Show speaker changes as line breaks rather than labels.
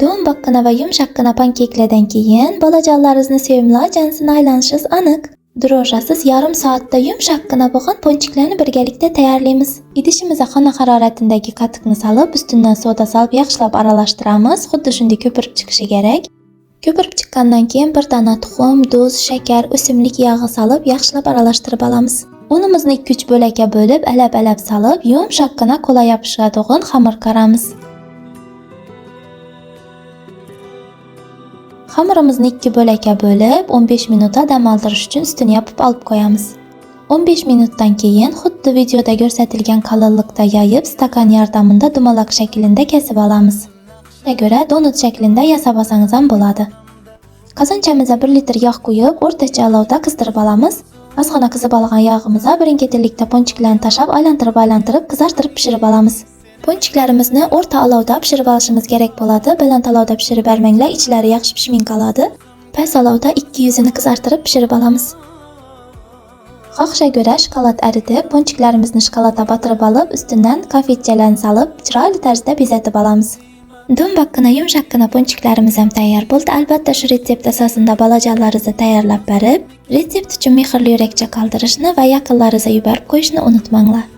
Do'mboqqina va yumshoqqina pankeklardan keyin bolajonlaringizni sevimli jansini aylanishingiz aniq. Dro'jasiz yarim soatda yumshoqqina bo'lgan ponchiklarni birgalikda tayyorlaymiz. Idishimizga xona haroratidagi qatiqni solib, ustidan soda solib yaxshilab aralashtiramiz. Xuddi shunday ko'pirib chiqishi kerak. Ko'pirib chiqqandan keyin bir dona tuxum, tuz, shakar, o'simlik yog'i solib yaxshilab aralashtirib olamiz. Unimizni 2-3 bo'lakka bo'lib, alab-alab solib, yumshoqqina qo'lay yopishadigan xamir qaramiz. Xamirimizni 2 bo'lakka bo'lib, 15 minutga dam oldirish uchun ustini yopib olib qo'yamiz. 15 minutdan keyin xuddi videoda ko'rsatilgan qalinlikda yoyib, stakan yordamida dumaloq shaklida kesib olamiz. Shunga ko'ra donut shaklida yasab olsangiz ham bo'ladi. Qozonchamizga 1 litr yog' quyib, o'rtacha olovda qizdirib olamiz. Ozgina qizib olgan yog'imizga birin-ketinlikda ponchiklarni tashab, aylantirib qizartirib pishirib olamiz. Ponchiklarimizni o'rta olovda pishirib olishimiz kerak bo'ladi. Baland olovda pishirib bermanglar, ichlari yaxshi pishmay qoladi. Past olovda 2 yuzini qizartirib pishirib olamiz. Xohishga ko'ra shokolad aritib, ponchiklarimizni shokoladga botirib olib, ustidan konfetchalarni solib, chiroyli tarzda bezatib olamiz. Do'mboqqina yumshoqqina ponchiklarimiz ham tayyor bo'ldi. Albatta shu retsept asosida bolajonlaringizni tayyorlab berib, retsept uchun mehrli yurakcha qoldirishni va yaqinlaringizga yuborib qo'yishni unutmanglar.